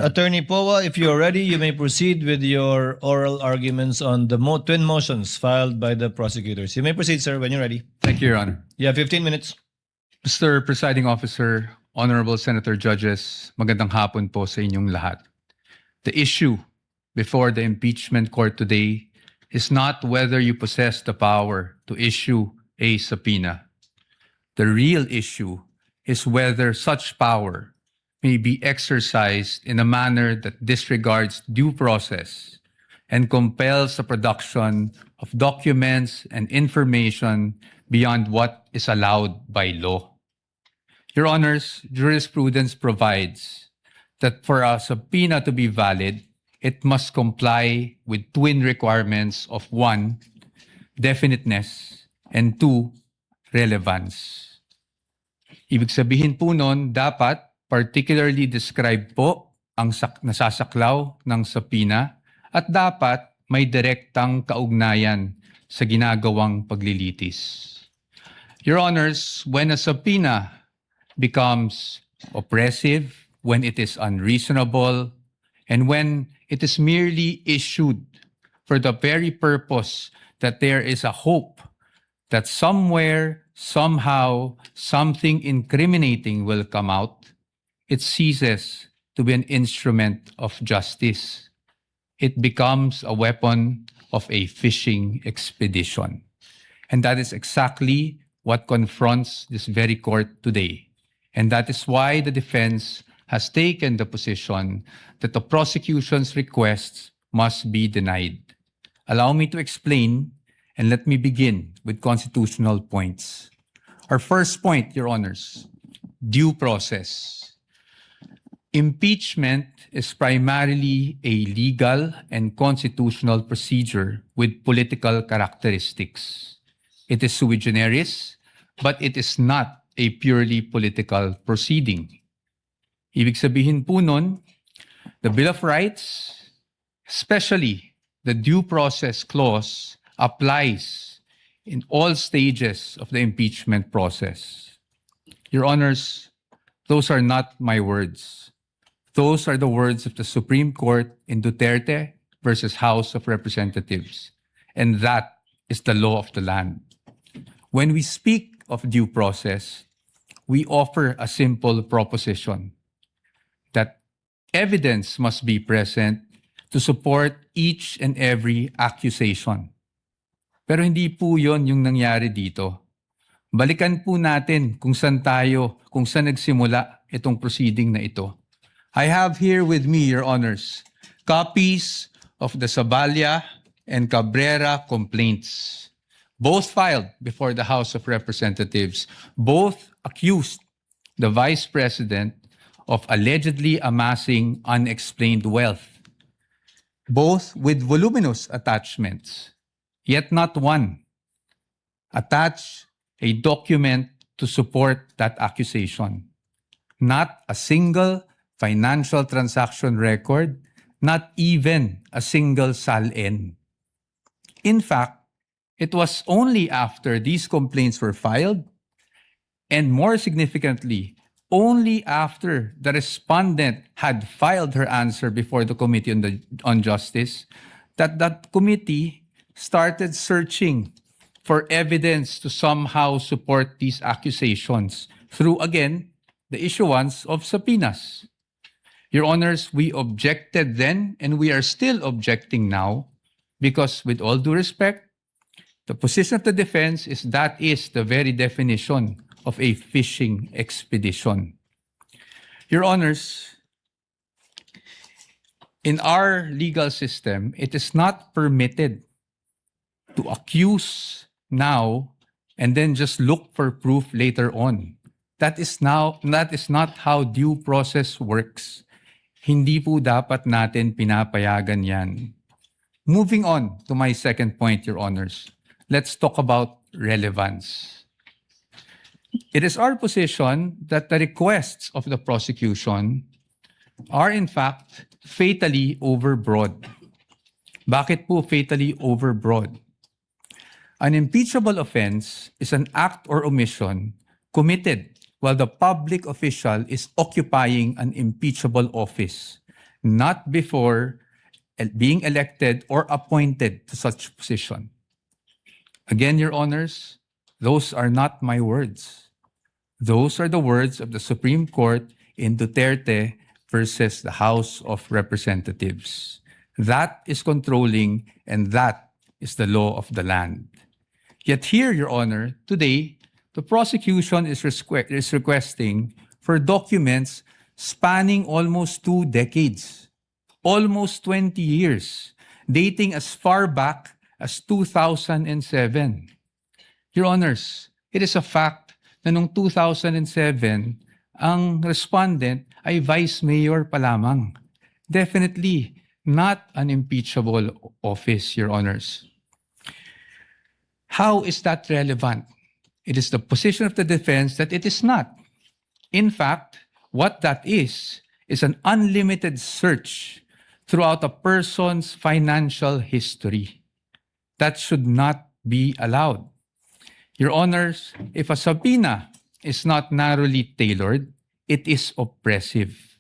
Attorney Poa, if you are ready, you may proceed with your oral arguments on the twin motions filed by the prosecutors. You may proceed, sir, when you're ready. Thank you, Your Honor. You have 15 minutes. Mr. Presiding Officer, Honorable Senator Judges, magandang hapon po sa inyong lahat. The issue before the impeachment court today is not whether you possess the power to issue a subpoena. The real issue is whether such power may be exercised in a manner that disregards due process and compels the production of documents and information beyond what is allowed by law. Your Honors, jurisprudence provides that for a subpoena to be valid, it must comply with twin requirements of 1, definiteness, and 2, relevance. Ibig sabihin po nun, dapat particularly describe po ang nasasaklaw ng subpoena at dapat may direktang kaugnayan sa ginagawang paglilitis. Your Honors, when a subpoena becomes oppressive, when it is unreasonable, and when it is merely issued for the very purpose that there is a hope that somewhere, somehow, something incriminating will come out, it ceases to be an instrument of justice. It becomes a weapon of a fishing expedition. And that is exactly what confronts this very court today. And that is why the defense has taken the position that the prosecution's requests must be denied. Allow me to explain, and let me begin with constitutional points. Our first point, Your Honors, due process. Impeachment is primarily a legal and constitutional procedure with political characteristics. It is sui generis, but it is not a purely political proceeding. Ibig sabihin po nun, the Bill of Rights, especially the due process clause, applies in all stages of the impeachment process. Your Honors, those are not my words. Those are the words of the Supreme Court in Duterte versus House of Representatives. And that is the law of the land. When we speak of due process, we offer a simple proposition that evidence must be present to support each and every accusation. Pero hindi po yon yung nangyari dito. Balikan po natin kung saan nagsimula itong proceeding na ito. I have here with me, Your Honors, copies of the Saballa and Cabrera complaints, both filed before the House of Representatives. Both accused the Vice President of allegedly amassing unexplained wealth, both with voluminous attachments, yet not one attached a document to support that accusation. Not a single financial transaction record, not even a single SALN. In fact, it was only after these complaints were filed, and more significantly, only after the respondent had filed her answer before the Committee on Justice, that committee started searching for evidence to somehow support these accusations through, again, the issuance of subpoenas. Your Honors, we objected then and we are still objecting now because, with all due respect, the position of the defense is that is the very definition of a fishing expedition. Your Honors, in our legal system, it is not permitted to accuse now and then just look for proof later on. That is not how due process works. Hindi po dapat natin pinapayagan yan. Moving on to my second point, Your Honors, let's talk about relevance. It is our position that the requests of the prosecution are in fact fatally overbroad. Bakit po fatally overbroad? An impeachable offense is an act or omission committed while the public official is occupying an impeachable office. not before being elected or appointed to such position. Again, Your Honors, those are not my words. Those are the words of the Supreme Court in Duterte versus the House of Representatives. That is controlling, and that is the law of the land. Yet here, Your Honor, today, the prosecution is requesting for documents spanning almost 2 decades, almost 20 years, dating as far back as 2007. Your Honors, it is a fact na noong 2007, ang respondent ay vice mayor pa lamang. Definitely not an impeachable office, Your Honors. How is that relevant? It is the position of the defense that it is not. In fact, what that is an unlimited search throughout a person's financial history. That should not be allowed. Your Honors, if a subpoena is not narrowly tailored, it is oppressive.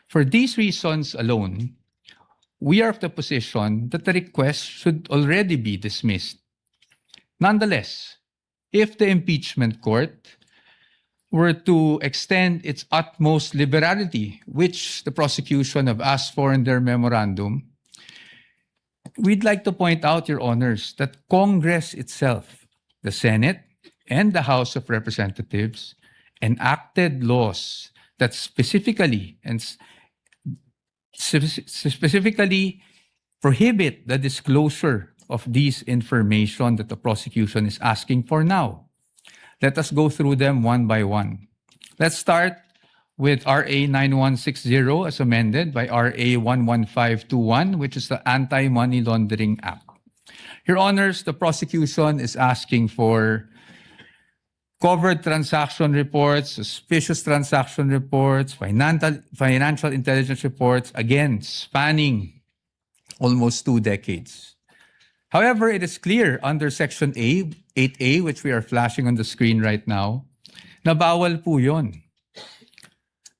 For these reasons alone, we are of the position that the request should already be dismissed. Nonetheless, if the impeachment court were to extend its utmost liberality, which the prosecution have asked for in their memorandum, we'd like to point out, Your Honors, that Congress itself, the Senate and the House of Representatives, enacted laws that specifically prohibit the disclosure of these information that the prosecution is asking for now. Let us go through them one by one. Let's start with RA 9160 as amended by RA 11521, which is the Anti-Money Laundering Act. Your Honors, the prosecution is asking for covered transaction reports, suspicious transaction reports, financial intelligence reports, again, spanning almost 2 decades. However, it is clear under Section 8A, which we are flashing on the screen right now, na bawal po yun.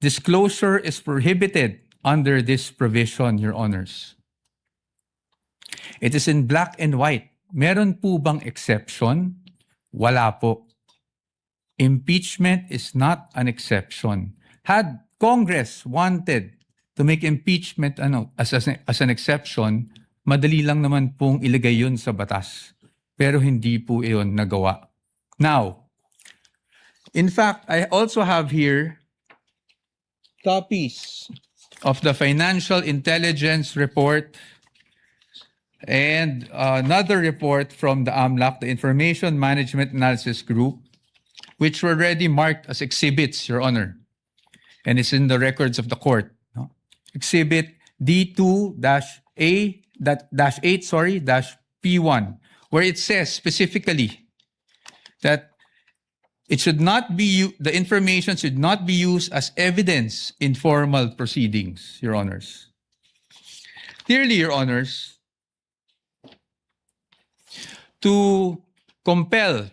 Disclosure is prohibited under this provision, Your Honors. It is in black and white. Meron po bang exception? Wala po. Impeachment is not an exception. Had Congress wanted to make impeachment as an exception, madali lang naman pong ilagay yun sa batas. Pero hindi po iyon nagawa. Now, in fact, I also have here copies of the Financial Intelligence Report and another report from the AMLC, the Information Management Analysis Group, which were already marked as exhibits, Your Honor. And it's in the records of the court. No? Exhibit D2-8-P1, where it says specifically that it should not be, the information should not be used as evidence in formal proceedings, Your Honors. Clearly, Your Honors, to compel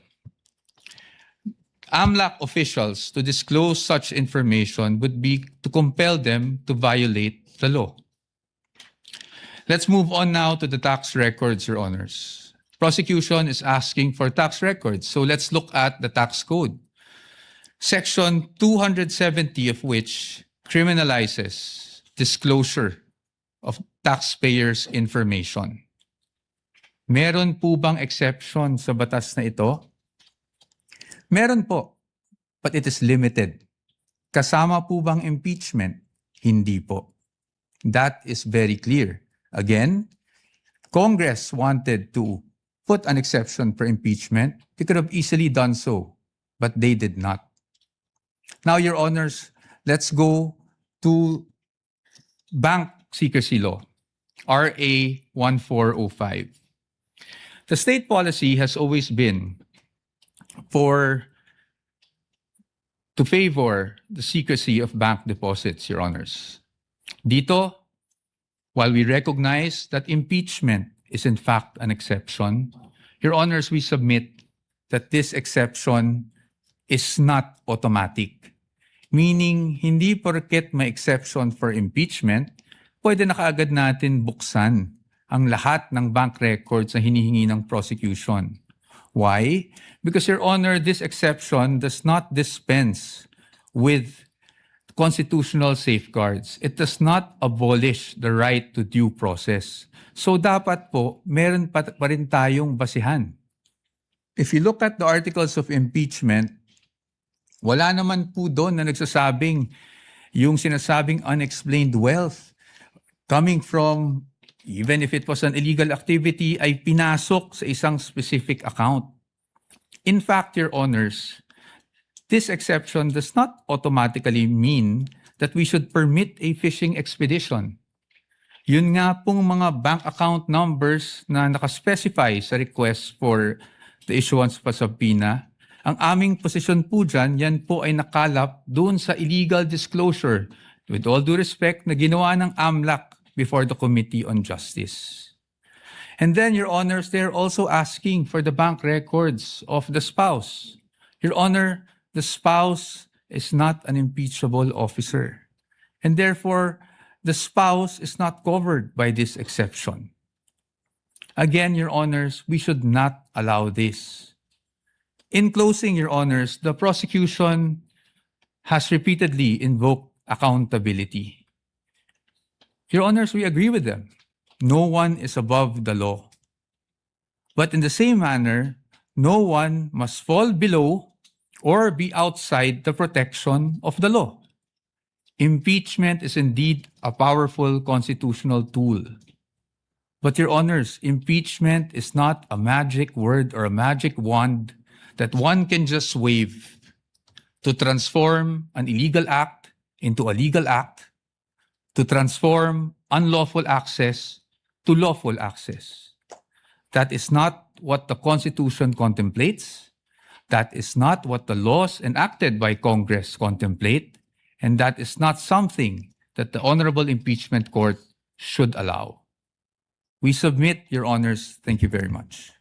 AMLC officials to disclose such information would be to compel them to violate the law. Let's move on now to the tax records, Your Honors. Prosecution is asking for tax records, so let's look at the tax code. Section 270 of which criminalizes disclosure of taxpayers' information. Meron po bang exception sa batas na ito? Meron po, but it is limited. Kasama po bang impeachment? Hindi po. That is very clear. Again, Congress wanted to put an exception for impeachment. They could have easily done so, but they did not. Now, Your Honors, let's go to bank secrecy law, RA 1405. The state policy has always been to favor the secrecy of bank deposits, Your Honors. Dito, while we recognize that impeachment is in fact an exception, Your Honors, we submit that this exception is not automatic. Meaning, hindi porket may exception for impeachment, pwede na kaagad natin buksan ang lahat ng bank records na hinihingi ng prosecution. Why? Because, Your Honor, this exception does not dispense with constitutional safeguards. It does not abolish the right to due process. So dapat po, meron pa rin tayong basihan. If you look at the articles of impeachment, wala naman po doon na nagsasabing yung sinasabing unexplained wealth coming from, even if it was an illegal activity, ay pinasok sa isang specific account. In fact, Your Honors, this exception does not automatically mean that we should permit a fishing expedition. Yun nga pong mga bank account numbers na nakaspecify sa request for the issuance of a subpoena, ang aming posisyon po dyan, yan po ay nakalap doon sa illegal disclosure, with all due respect, na ginawa ng AMLC before the Committee on Justice. And then, Your Honors, they're also asking for the bank records of the spouse. Your Honor, the spouse is not an impeachable officer. And therefore, the spouse is not covered by this exception. Again, Your Honors, we should not allow this. In closing, Your Honors, the prosecution has repeatedly invoked accountability. Your Honors, we agree with them. No one is above the law. But in the same manner, no one must fall below or be outside the protection of the law. Impeachment is indeed a powerful constitutional tool. But Your Honors, impeachment is not a magic word or a magic wand that one can just wave to transform an illegal act into a legal act, to transform unlawful access to lawful access. That is not what the Constitution contemplates. That is not what the laws enacted by Congress contemplate. And that is not something that the Honorable Impeachment Court should allow. We submit, Your Honors. Thank you very much.